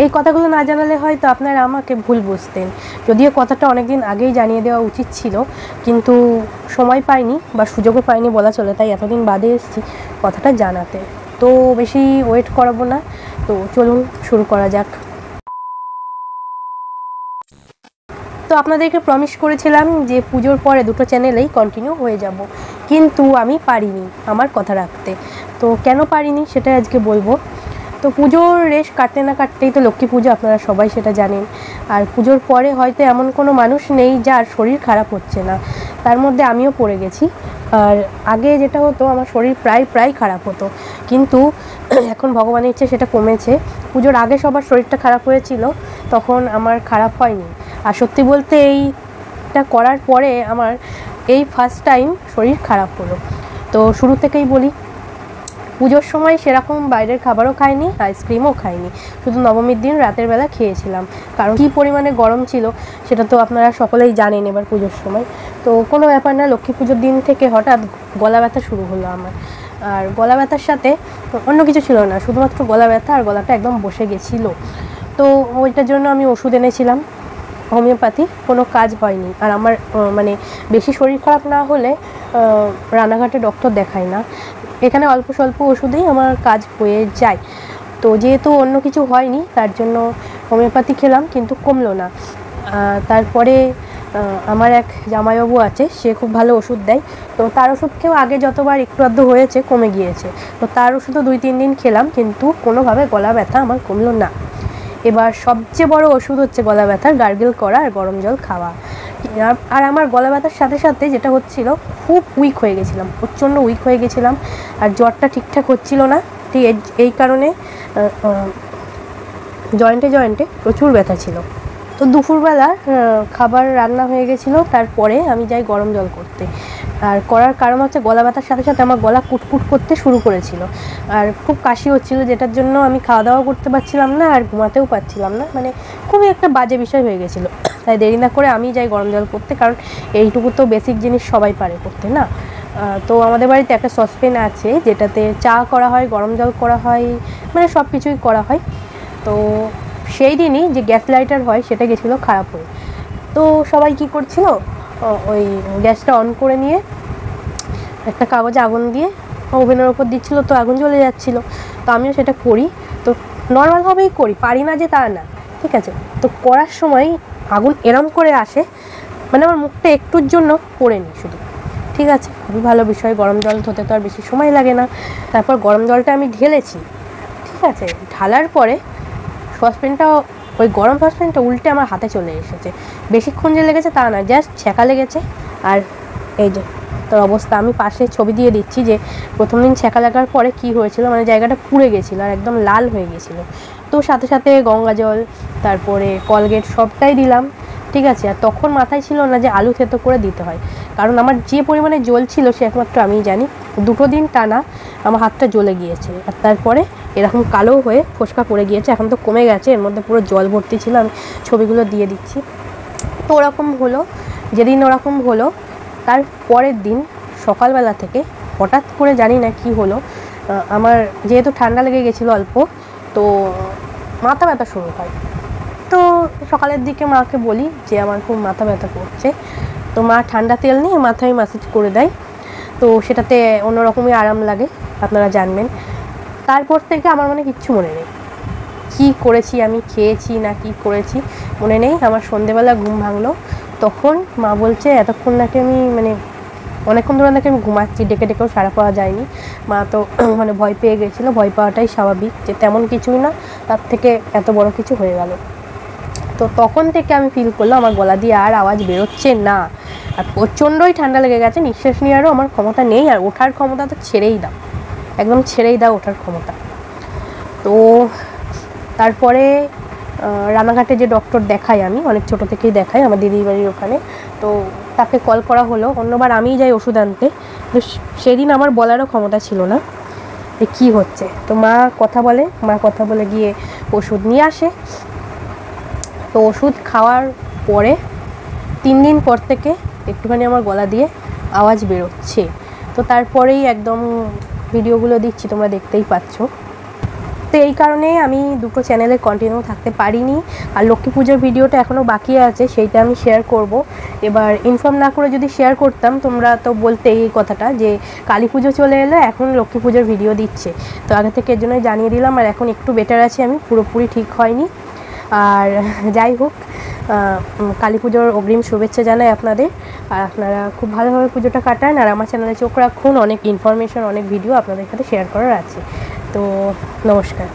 এই কথাগুলো না জানালে হয়তো আপনারা আমাকে ভুল বুঝতেন, যদিও কথাটা অনেকদিন আগেই জানিয়ে দেওয়া উচিত ছিল, কিন্তু সময় পাইনি বা সুযোগও পাইনি বলা চলে, তাই এতদিন বাদে এসেছি কথাটা জানাতে। তো বেশি ওয়েট করাবো না, তো চলুন শুরু করা যাক। তো আপনাদেরকে প্রমিস করেছিলাম যে পুজোর পরে দুটো চ্যানেলেই কন্টিনিউ হয়ে যাব, কিন্তু আমি পারিনি আমার কথা রাখতে। তো কেন পারিনি সেটা আজকে বলবো। তো পুজোর রেশ কাটতে না কাটতেই তো লক্ষ্মী পুজো, আপনারা সবাই সেটা জানেন। আর পুজোর পরে হয়তো এমন কোনো মানুষ নেই যার শরীর খারাপ হচ্ছে না, তার মধ্যে আমিও পড়ে গেছি। আর আগে যেটা হতো, আমার শরীর প্রায় খারাপ হতো, কিন্তু এখন ভগবানের ইচ্ছে সেটা কমেছে। পুজোর আগে সবার শরীরটা খারাপ হয়েছিল, তখন আমার খারাপ হয়নি। আর সত্যি বলতে এইটা করার পরে আমার এই ফার্স্ট টাইম শরীর খারাপ হলো। তো শুরু থেকেই বলি, পুজোর সময় সেরকম বাইরের খাবারও খাইনি, আইসক্রিমও খাইনি, শুধু নবমীর দিন রাতের বেলা খেয়েছিলাম। কারণ কী পরিমাণে গরম ছিল সেটা তো আপনারা সকলেই জানেন এবার পুজোর সময়। তো কোনো ব্যাপার না, লক্ষ্মী পুজোর দিন থেকে হঠাৎ গলা ব্যথা শুরু হলো আমার। আর গলা ব্যথার সাথে অন্য কিছু ছিল না, শুধুমাত্র গলা ব্যথা, আর গলাটা একদম বসে গেছিলো। তো ওইটার জন্য আমি ওষুধ এনেছিলাম হোমিওপ্যাথি, কোনো কাজ হয়নি। আর আমার মানে বেশি শরীর খারাপ না হলে রানাঘাটে ডক্টর দেখাই না, এখানে অল্প স্বল্প ওষুধেই আমার কাজ হয়ে যায়। তো যেহেতু অন্য কিছু হয়নি তার জন্য হোমিওপ্যাথি খেলাম, কিন্তু কমলো না। তারপরে আমার এক জামাইবাবু আছে, সে খুব ভালো ওষুধ দেয়, তো তার ওষুধ খেয়েও আগে যতবার একটু আধটু হয়েছে কমে গিয়েছে। তো তার ওষুধও 2-3 দিন খেলাম, কিন্তু কোনোভাবে গলা ব্যথা আমার কমলো না। এবার সবচেয়ে বড় ওষুধ হচ্ছে গলা ব্যথার গার্গেল করা আর গরম জল খাওয়া। আর আমার গলা ব্যথার সাথে সাথে যেটা হচ্ছিল, খুব উইক হয়ে গেছিলাম, প্রচণ্ড উইক হয়ে গেছিলাম, আর জ্বরটা ঠিকঠাক হচ্ছিল না। ঠিক এই কারণে জয়েন্টে প্রচুর ব্যথা ছিল। তো দুপুরবেলা খাবার রান্না হয়ে গেছিলো, তারপরে আমি যাই গরম জল করতে। আর করার কারণ হচ্ছে গলা ব্যথার সাথে সাথে আমার গলা কুটকুট করতে শুরু করেছিল, আর খুব কাশি হচ্ছিলো, যেটার জন্য আমি খাওয়া দাওয়া করতে পারছিলাম না আর ঘুমাতেও পারছিলাম না, মানে খুবই একটা বাজে বিষয় হয়ে গেছিলো। তাই দেরি না করে আমি যাই গরম জল করতে, কারণ এইটুকু তো বেসিক জিনিস সবাই পারে করতে না। তো আমাদের বাড়িতে একটা সসপ্যান আছে যেটাতে চা করা হয়, গরম জল করা হয়, মানে সব কিছুই করা হয়। তো সেই দিনই যে গ্যাস লাইটার হয় সেটা গেছিলো খারাপ হয়ে। তো সবাই কি করছিল, ওই গ্যাসটা অন করে নিয়ে একটা কাগজে আগুন দিয়ে ওভেনের ওপর দিচ্ছিলো, তো আগুন জ্বলে যাচ্ছিলো। তো আমিও সেটা করি, তো নর্মালভাবেই করি, পারি না যে তা না, ঠিক আছে। তো করার সময় আগুন এরম করে আসে, মানে আমার মুখটা একটুর জন্য পড়েনি শুধু, ঠিক আছে, খুবই ভালো বিষয়। গরম জল ধোতে তো আর বেশি সময় লাগে না। তারপর গরম জলটা আমি ঢেলেছি, ঠিক আছে, ঢালার পরে সসপ্যানটা, ওই গরম সসপ্যানটা উল্টে আমার হাতে চলে এসেছে। বেশিক্ষণ যে লেগেছে তা না, জাস্ট ছ্যাঁকা লেগেছে। আর এই যে তোর অবস্থা, আমি পাশে ছবি দিয়ে দিচ্ছি যে প্রথম দিন ছ্যাঁকা লাগার পরে কি হয়েছিল, মানে জায়গাটা পুড়ে গেছিলো আর একদম লাল হয়ে গেছিলো। তো সাথে সাথে গঙ্গা জল, তারপরে কলগেট সবটাই দিলাম, ঠিক আছে। আর তখন মাথায় ছিল না যে আলু থেতো করে দিতে হয়, কারণ আমার যে পরিমাণে জ্বল ছিল সে একমাত্র আমিই জানি। 2 দিন টানা আমার হাতটা জ্বলে গিয়েছে, আর তারপরে এরকম কালো হয়ে ফোসকা পড়ে গিয়েছে। এখন তো কমে গেছে, এর মধ্যে পুরো জল ভর্তি ছিল, আমি ছবিগুলো দিয়ে দিচ্ছি। তো ওরকম হলো, যেদিন ওরকম হলো তার পরের দিন সকালবেলা থেকে হঠাৎ করে জানি না কি হলো, আমার যেহেতু ঠান্ডা লেগে গেছিলো অল্প, তো মাথা ব্যথা শুরু হয়। তো সকালের দিকে মাকে বলি যে আমার খুব মাথা ব্যথা করছে, তো মা ঠান্ডা তেল নিয়ে মাথায় ম্যাসাজ করে দেয়। তো সেটাতে অন্যরকমই আরাম লাগে, আপনারা জানবেন। তারপর থেকে আমার মনে কিচ্ছু মনে নেই, কী করেছি আমি, খেয়েছি না কি করেছি মনে নেই। আমার সন্ধেবেলা ঘুম ভাঙলো, তখন মা বলছে এতক্ষণ নাকি আমি, মানে অনেকক্ষণ ধরে নাকি আমি ঘুমাচ্ছি, ডেকে ডেকেও সাড়া পাওয়া যায়নি। মা তো মানে ভয় পেয়ে গেছিলো, ভয় পাওয়াটাই স্বাভাবিক, যে তেমন কিছুই না, তার থেকে এত বড় কিছু হয়ে গেল। তো তখন থেকে আমি ফিল করলাম আমার গলা দিয়ে আর আওয়াজ বেরোচ্ছে না, আর প্রচণ্ডই ঠান্ডা লেগে গেছে, নিঃশ্বাস নেওয়ারও আমার ক্ষমতা নেই, আর ওঠার ক্ষমতা তো ছেড়েই দাও, একদম ছেড়েই দাও ওঠার ক্ষমতা। তো তারপরে রানাঘাটে যে ডক্টর দেখাই, আমি অনেক ছোটো থেকেই দেখাই আমার দিদির বাড়ির ওখানে, তো তাকে কল করা হলো। অন্যবার আমিই যাই ওষুধ আনতে, তো সেদিন আমার বলারও ক্ষমতা ছিল না যে কী হচ্ছে। তো মা কথা বলে গিয়ে ওষুধ নিয়ে আসে। তো ওষুধ খাওয়ার পরে 3 দিন পর থেকে একটুখানি আমার গলা দিয়ে আওয়াজ বেরোচ্ছে। তো তারপরেই একদম ভিডিওগুলো দিচ্ছি, তোমরা দেখতেই পাচ্ছ। তো তো এই কারণে আমি দুটো চ্যানেলে কন্টিনিউ থাকতে পারিনি। আর লক্ষ্মী পুজোর ভিডিওটা এখনও বাকি আছে, সেইটা আমি শেয়ার করব। এবার ইনফর্ম না করে যদি শেয়ার করতাম, তোমরা তো বলতে এই কথাটা যে কালী পুজো চলে এলো, এখন লক্ষ্মী পুজোর ভিডিও দিচ্ছে। তো আগে থেকে এর জন্যই জানিয়ে দিলাম। আর এখন একটু বেটার আছি আমি, পুরোপুরি ঠিক হয়নি। আর যাই হোক, কালী পুজোর অগ্রিম শুভেচ্ছা জানাই আপনাদের। আর আপনারা খুব ভালোভাবে পুজোটা কাটান। আর আমার চ্যানেলে চোখ রাখুন, অনেক ইনফরমেশন, অনেক ভিডিও আপনাদের সাথে শেয়ার করার আছে। তো নমস্কার।